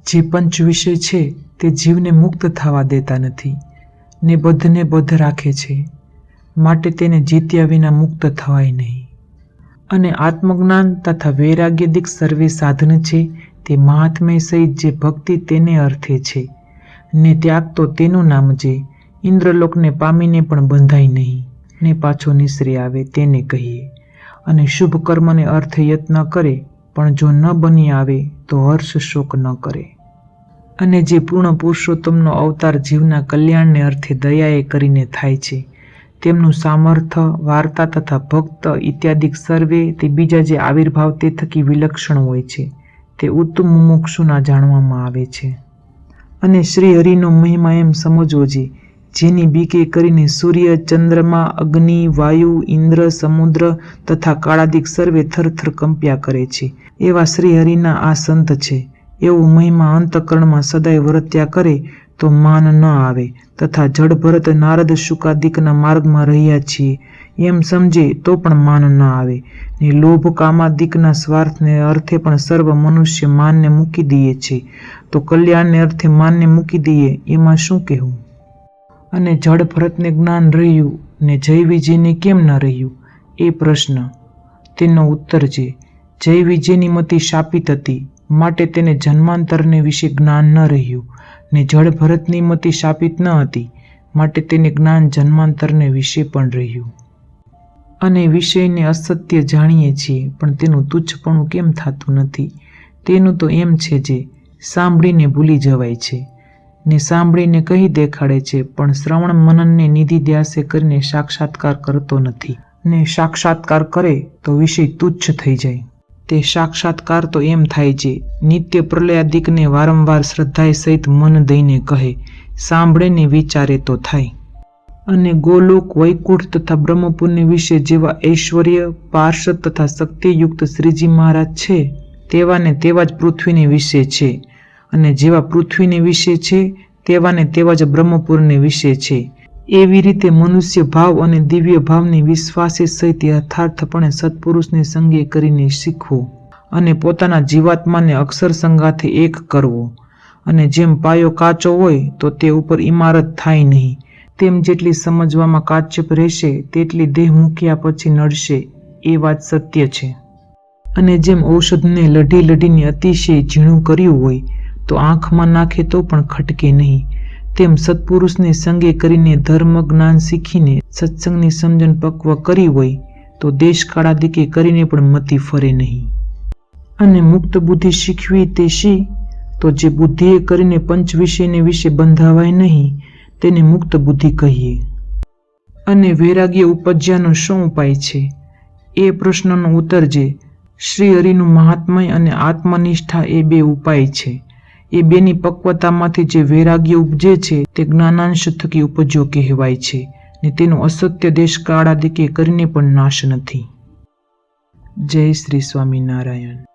જે પંચ વિષય છે તે જીવને મુક્ત થવા દેતા નથી ને બધને બદ્ધ રાખે છે, માટે તેને જીત્યા વિના મુક્ત થવાય નહીં. અને આત્મજ્ઞાન તથા વૈરાગ્યદિક સર્વે સાધન છે તે મહાત્મ્ય સહિત જે ભક્તિ તેને અર્થે છે ને ત્યાગ તો તેનું નામ જે ઇન્દ્રલોકને પામીને પણ બંધાય નહીં ને પાછો નિસરી આવે તેને કહીએ. અને શુભ કર્મને અર્થે યત્ન કરે પણ જો ન બની આવે તો હર્ષ શોક ન કરે. અને જે પૂર્ણ પુરુષોત્તમનો અવતાર જીવના કલ્યાણને અર્થે દયાએ કરીને થાય છે તેમનું સામર્થ્ય, વાર્તા તથા ભક્ત ઇત્યાદિક સર્વે તે બીજા જે આવિર્ભાવ તે થકી વિલક્ષણ હોય છે તે ઉત્તમ મુમુક્ષુના જાણવામાં આવે છે. અને શ્રી હરિનો મહિમા એમ સમજવો જે જેની બીકે કરીને સૂર્ય, ચંદ્રમા, અગ્નિ, વાયુ, ઇન્દ્ર, સમુદ્ર તથા કાળાદિક સર્વે થરથર કંપ્યા કરે છે એવા શ્રી હરિના આ સંત છે. એવું મહિમા અંતકરણમાં સદાય વર્ત્યા કરે તો માન ન આવે તથા જડ ભરત નારદ શુકાદિકના માર્ગમાં રહ્યા છીએ એમ સમજે તો પણ માન ન આવે ને લોભ કામાદિકના સ્વાર્થને અર્થે પણ સર્વ મનુષ્ય માનને મૂકી દઈએ છે તો કલ્યાણને અર્થે માનને મૂકી દઈએ એમાં શું કહેવું? અને જડ ભરતને જ્ઞાન રહ્યું ને જય વિજયને કેમ ન રહ્યું એ પ્રશ્ન. તેનો ઉત્તર છે જય વિજયની મતિ શાપિત હતી માટે તેને જન્માંતરને વિશે જ્ઞાન ન રહ્યું ને જડ ભરતની મતિ શાપિત ન હતી માટે તેને જ્ઞાન જન્માંતરને વિશે પણ રહ્યું. અને વિષયને અસત્ય જાણીએ છીએ પણ તેનું તુચ્છપણું કેમ થતું નથી? તેનું તો એમ છે જે સાંભળીને ભૂલી જવાય છે ને સાંભળીને કહી દેખાડે છે પણ શ્રવણ મનનને નિધિ ધ્યાસે કરીને સાક્ષાત્કાર કરતો નથી ને સાક્ષાત્કાર કરે તો વિષય તુચ્છ થઈ જાય. તે સાક્ષાત્કાર તો એમ થાય છે નિત્ય પ્રલયાદિકને વારંવાર શ્રદ્ધાએ સહિત મન દઈને કહે, સાંભળે ને વિચારે તો થાય. અને ગોલોક, વૈકુંઠ તથા બ્રહ્મપુરને વિશે જેવા ઐશ્વર્ય, પાર્ષદ તથા શક્તિયુક્ત શ્રીજી મહારાજ છે તેવા ને તેવા જ પૃથ્વીને વિશે છે અને જેવા પૃથ્વીને વિશે છે તેવા ને તેવા જ બ્રહ્મપુરને વિશે છે. એવી રીતે મનુષ્ય ભાવ અને દિવ્ય ભાવની વિશ્વાસે સહિત યથાર્થપણે સત્પુરુષને સંગે કરીને શીખવો અને પોતાના જીવાત્માને અક્ષર સંગાથે એક કરવો. અને જેમ પાયો કાચો હોય તો તે ઉપર ઇમારત થાય નહીં તેમ જેટલી સમજવામાં કાચપ રહેશે તેટલી દેહ મૂક્યા પછી નડશે એ વાત સત્ય છે. અને જેમ ઔષધને લઢી લઢીને અતિશય ઝીણું કર્યું હોય તો આંખમાં નાખે તો પણ ખટકે નહીં તેમ સત્પુરુષને સંગે કરીને ધર્મ જ્ઞાન શીખીને સત્સંગની સમજણ પક્વ કરી હોય તો દેશકાળાદિકે કરીને પણ મતિ ફરે નહીં. અને મુક્ત બુદ્ધિ શીખવી તે શી? તો જે બુદ્ધિએ કરીને પંચ વિષયને વિશે બંધાવાય નહીં તેને મુક્ત બુદ્ધિ કહીએ. અને વૈરાગ્ય ઉપજ્યાનો શું ઉપાય છે એ પ્રશ્નનો ઉત્તર જે શ્રી હરિનું મહાત્મય અને આત્મનિષ્ઠા એ બે ઉપાય છે. એ બેની પક્વતામાંથી જે વૈરાગ્ય ઉપજે છે તે જ્ઞાનાંશ થકી ઉપજ્યો કહેવાય છે ને તેનો અસત્ય દેશ કાળાદિકે કરીને પણ નાશ નથી. જય શ્રી સ્વામિનારાયણ.